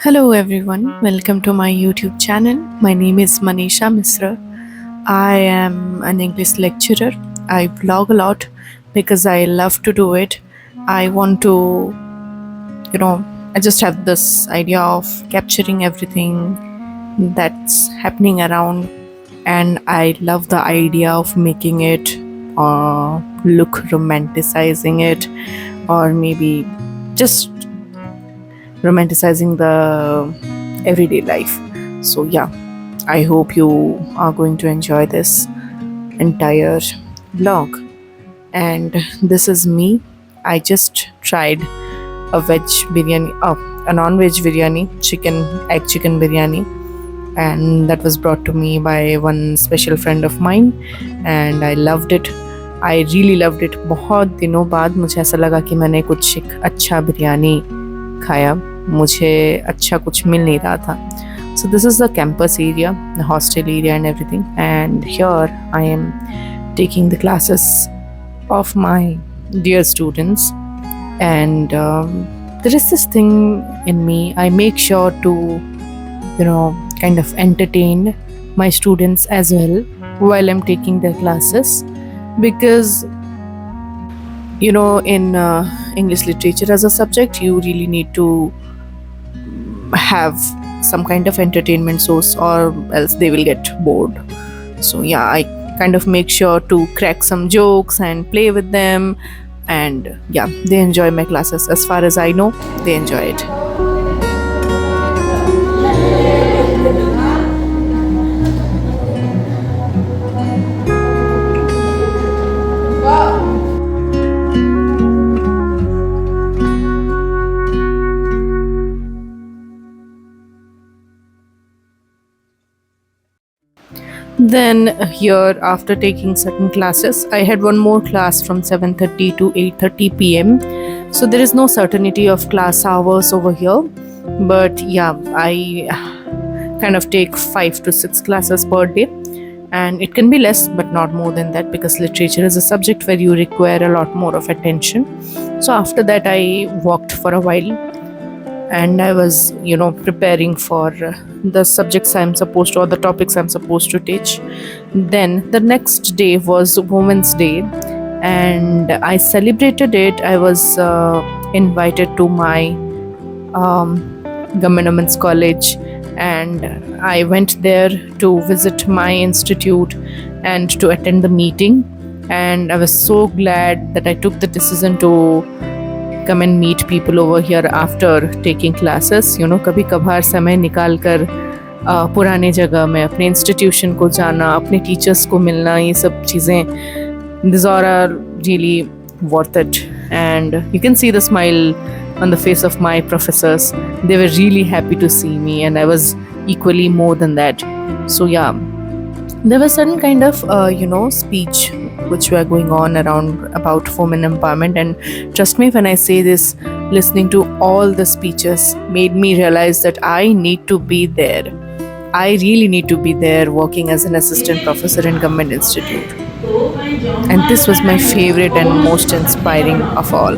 Hello everyone, welcome to my YouTube channel. My name is Manisha Misra. I am an English lecturer. I blog a lot because I love to do it. I want to, you know, I just have this idea of capturing everything that's happening around, and I love the idea of making it look romanticizing it, or maybe just romanticizing the everyday life. So, yeah, I hope you are going to enjoy this entire vlog. And this is me. I just tried a veg biryani, a non veg biryani, chicken biryani, and that was brought to me by one special friend of mine, and I loved it. I really loved it. बहुत दिनों बाद मुझे ऐसा लगा कि मैंने कुछ एक अच्छा बिरयानी खाया. मुझे अच्छा कुछ मिल नहीं रहा था. So this is the campus area, the hostel area and everything, and here I am taking the classes of my dear students, and there is this thing in me. I make sure to kind of entertain my students as well while I'm taking their classes, because in English literature as a subject, you really need to have some kind of entertainment source, or else they will get bored. So yeah, I kind of make sure to crack some jokes and play with them, and yeah, they enjoy my classes. As far as I know, they enjoy it. Then here, after taking certain classes, I had one more class from 7:30 to 8:30 p.m. So there is no certainty of class hours over here, but yeah, I kind of take 5 to 6 classes per day, and it can be less but not more than that, because literature is a subject where you require a lot more of attention. So after that, I walked for a while, and I was preparing for the subjects I'm supposed to, or the topics I'm supposed to teach. Then the next day was Women's Day, and I celebrated it. I was invited to my Government Women's College, and I went there to visit my institute and to attend the meeting. And I was so glad that I took the decision to come and meet people over here after taking classes. कभी कभार समय निकाल कर पुराने जगह में अपने institution को जाना, अपने टीचर्स को मिलना, ये सब चीज़ें, these all are really worth it. And you can see the smile on the face of my professors. They were really happy to see me, and I was equally more than that. So yeah, there was certain kind of speech which were going on around about women empowerment, and trust me when I say this, listening to all the speeches made me realize that I need to be there. I really need to be there working as an assistant professor in Government Institute. And this was my favorite and most inspiring of all.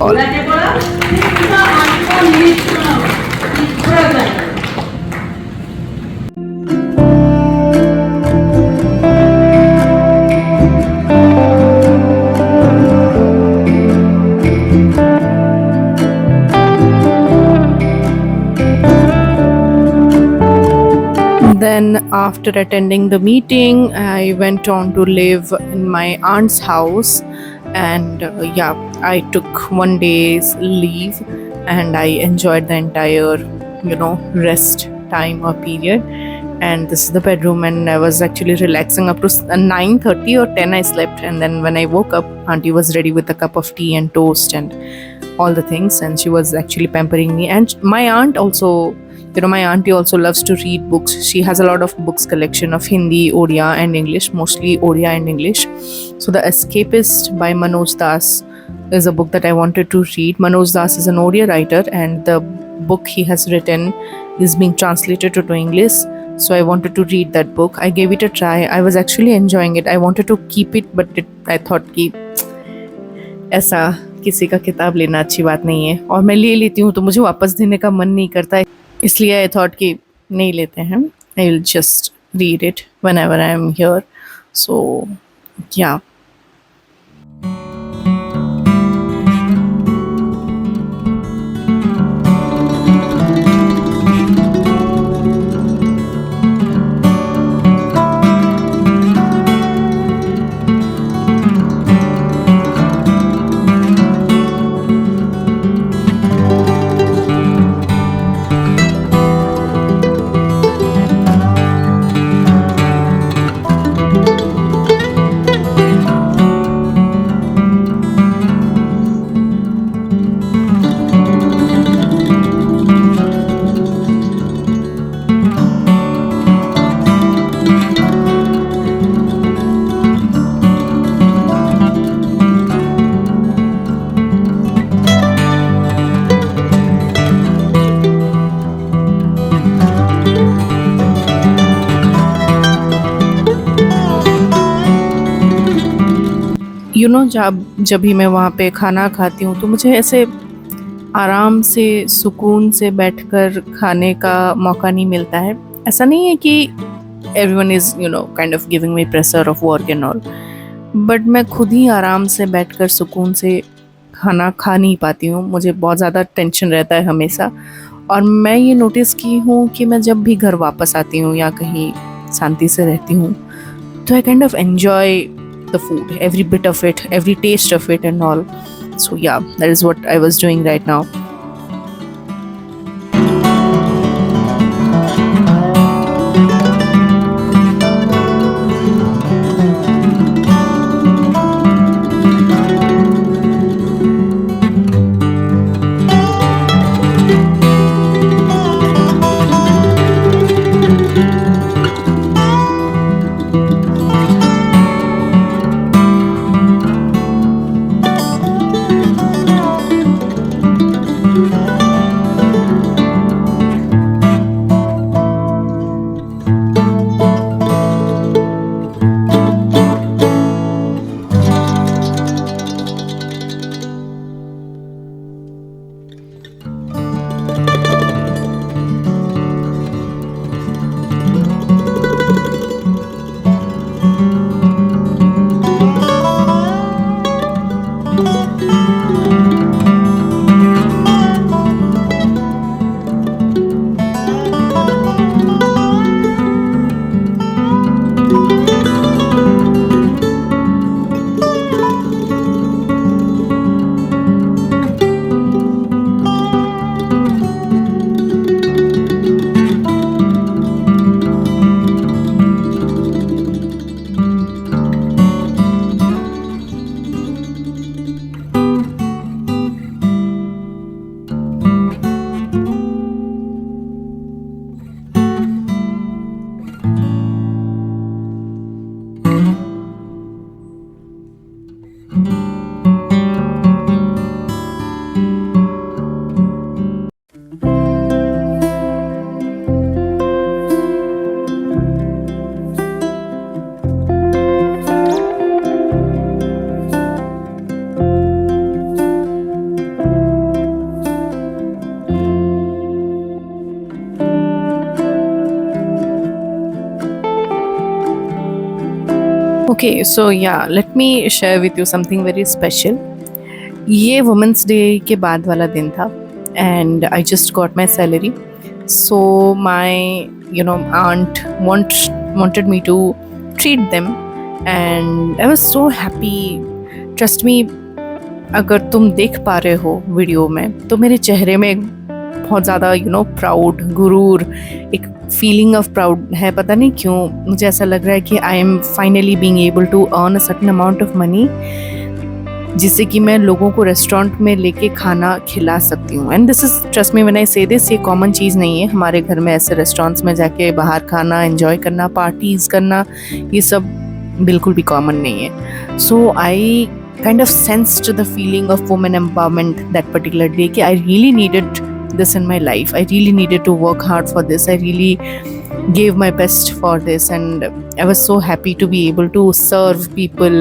Then, after attending the meeting, I went on to live in my aunt's house, and yeah, I took one day's leave, and I enjoyed the entire, rest time or period. And this is the bedroom, and I was actually relaxing up to 9:30 or 10. I slept, and then when I woke up, Auntie was ready with a cup of tea and toast and all the things, and she was actually pampering me. And my aunt also, my auntie also loves to read books. She has a lot of books collection of Hindi, Odia and English, mostly Odia and English. So The Escapist by Manoj Das is a book that I wanted to read. Manoj Das is an Odia writer, and the book he has written is being translated to English. So I wanted to read that book. I gave it a try. I was actually enjoying it. I wanted to keep it, but I thought कि ऐसा किसी का किताब लेना अच्छी बात नहीं है, और मैं ले लेती हूँ तो मुझे वापस देने का मन नहीं करता है. इसलिए आई थॉट कि नहीं लेते हैं, I will just read it whenever I am here. So yeah. जब जब भी मैं वहाँ पे खाना खाती हूँ तो मुझे ऐसे आराम से सुकून से बैठकर खाने का मौका नहीं मिलता है. ऐसा नहीं है कि everyone is kind of giving me pressure of work and all, but मैं खुद ही आराम से बैठकर सुकून से खाना खा नहीं पाती हूँ. मुझे बहुत ज़्यादा टेंशन रहता है हमेशा. और मैं ये नोटिस की हूँ कि मैं जब भी घर वापस आती हूँ या कहीं शांति से रहती हूँ तो I kind of enjoy the food, every bit of it, every taste of it and all. So yeah, that is what I was doing right now. Okay, so yeah, let me share with you something very special. ये women's day के बाद वाला दिन था and I just got my salary. So my aunt wanted me to treat them and I was so happy. Trust me, अगर तुम देख पा रहे हो वीडियो में तो मेरे चेहरे में एक बहुत ज़्यादा प्राउड, गुरूर, एक फीलिंग ऑफ प्राउड है. पता नहीं क्यों मुझे ऐसा लग रहा है कि I am finally being able to earn a certain amount of money जिससे कि मैं लोगों को रेस्टोरेंट में लेके खाना खिला सकती हूँ. And this is, trust me when I से दिस, ये कॉमन चीज़ नहीं है हमारे घर में. ऐसे रेस्टोरेंट्स में जाके बाहर खाना, एंजॉय करना, पार्टीज़ करना, ये सब बिल्कुल भी कॉमन नहीं है. सो आई kind of sensed the feeling of women empowerment that particular day कि I really needed this in my life. I really needed to work hard for this. I really gave my best for this and I was so happy to be able to serve people,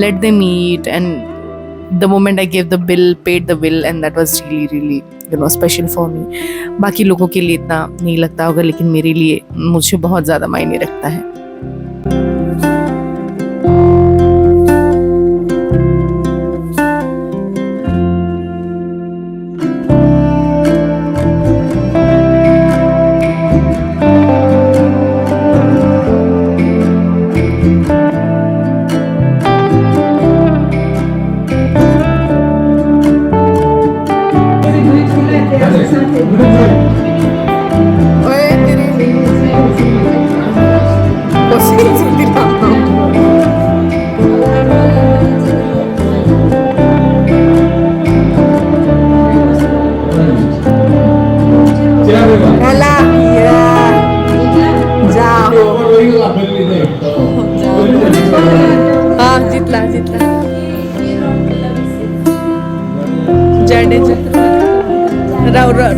let them eat, and the moment I gave the bill, paid the bill, and that was really, really special for me. बाकी लोगों के लिए इतना नहीं लगता होगा, लेकिन मेरे लिए मुझे बहुत ज़्यादा मायने रखता है।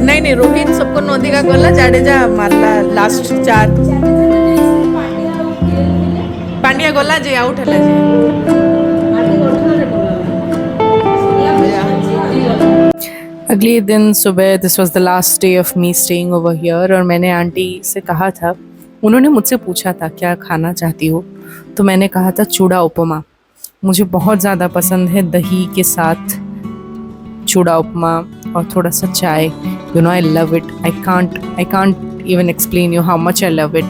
नहीं रोहित सबको नोदी का गोला, जाडेजा मारला लास्ट 4। पांड्या गोला जे आउट हला जे। अगले दिन सुबह, this was the last day of me staying over here, और मैंने आंटी से कहा था, उन्होंने मुझसे पूछा था क्या खाना चाहती हो, तो मैंने कहा था चूड़ा उपमा। मुझे बहुत ज़्यादा पसंद है, दही के साथ चूड़ा उपमा और थोड़ा सा चाय। I love it. I can't even explain you how much I love it.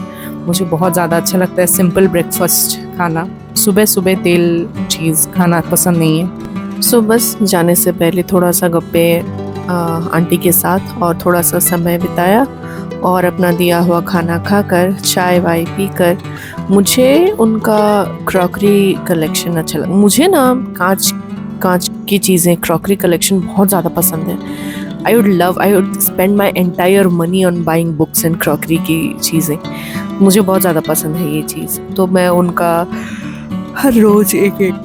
मुझे बहुत ज़्यादा अच्छा लगता है सिंपल ब्रेकफास्ट खाना। सुबह सुबह तेल चीज़ खाना पसंद नहीं है। सो बस जाने से पहले थोड़ा सा गप्पे आंटी के साथ और थोड़ा सा समय बिताया, और अपना दिया हुआ खाना खाकर, चाय वाय पीकर, मुझे उनका क्रॉकरी कलेक्शन अच्छा लगा। मुझे ना कांच की चीज़ें, क्रॉकरी कलेक्शन बहुत ज़्यादा पसंद है। I would spend my entire money on buying books and crockery की चीज़ें। मुझे बहुत ज़्यादा पसंद है ये चीज़, तो मैं उनका हर रोज़ एक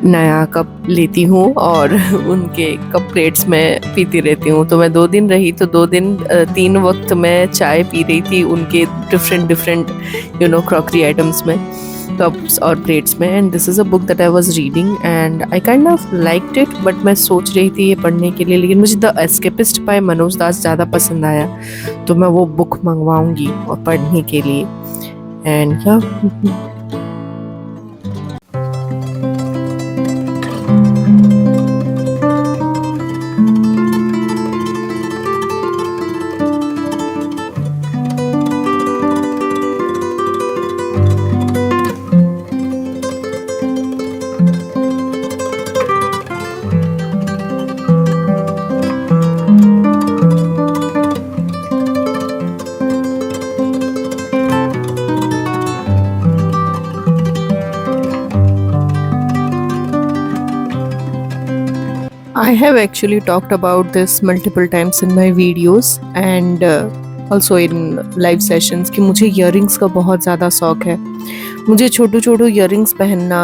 नया कप लेती हूँ और उनके कप प्लेट्स में पीती रहती हूँ। तो मैं 2 दिन रही, तो 2 दिन 3 वक्त मैं चाय पी रही थी उनके डिफरेंट क्रॉकरी आइटम्स में, कप्स और प्लेट्स में। And this is a book that I was reading and I kind of liked it, but मैं सोच रही थी ये पढ़ने के लिए, लेकिन मुझे द एस्केपिस्ट बाय मनोज दास ज़्यादा पसंद आया, तो मैं वो बुक मंगवाऊंगी और पढ़ने के लिए। एंड या I have actually talked about this multiple times in my videos and also in live sessions कि मुझे इयररिंग्स का बहुत ज़्यादा शौक़ है। मुझे छोटू छोटू इयररिंग्स पहनना,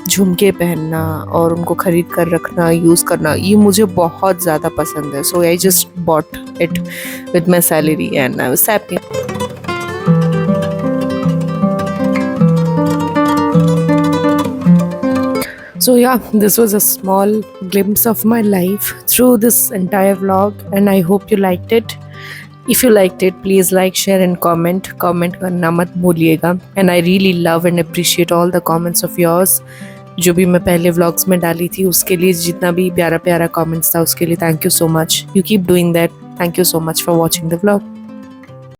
झुमके पहनना और उनको ख़रीद कर रखना, यूज़ करना, ये मुझे बहुत ज़्यादा पसंद है। So I just bought it with my salary and I was happy. So yeah, this was a small glimpse of my life through this entire vlog and I hope you liked it. If you liked it, please like, share and comment. Comment करना मत भूलिएगा। And I really love and appreciate all the comments of yours. जो भी मैं पहले vlogs में डाली थी उसके लिए, जितना भी प्यारा प्यारा comments था उसके लिए thank you so much. You keep doing that. Thank you so much for watching the vlog.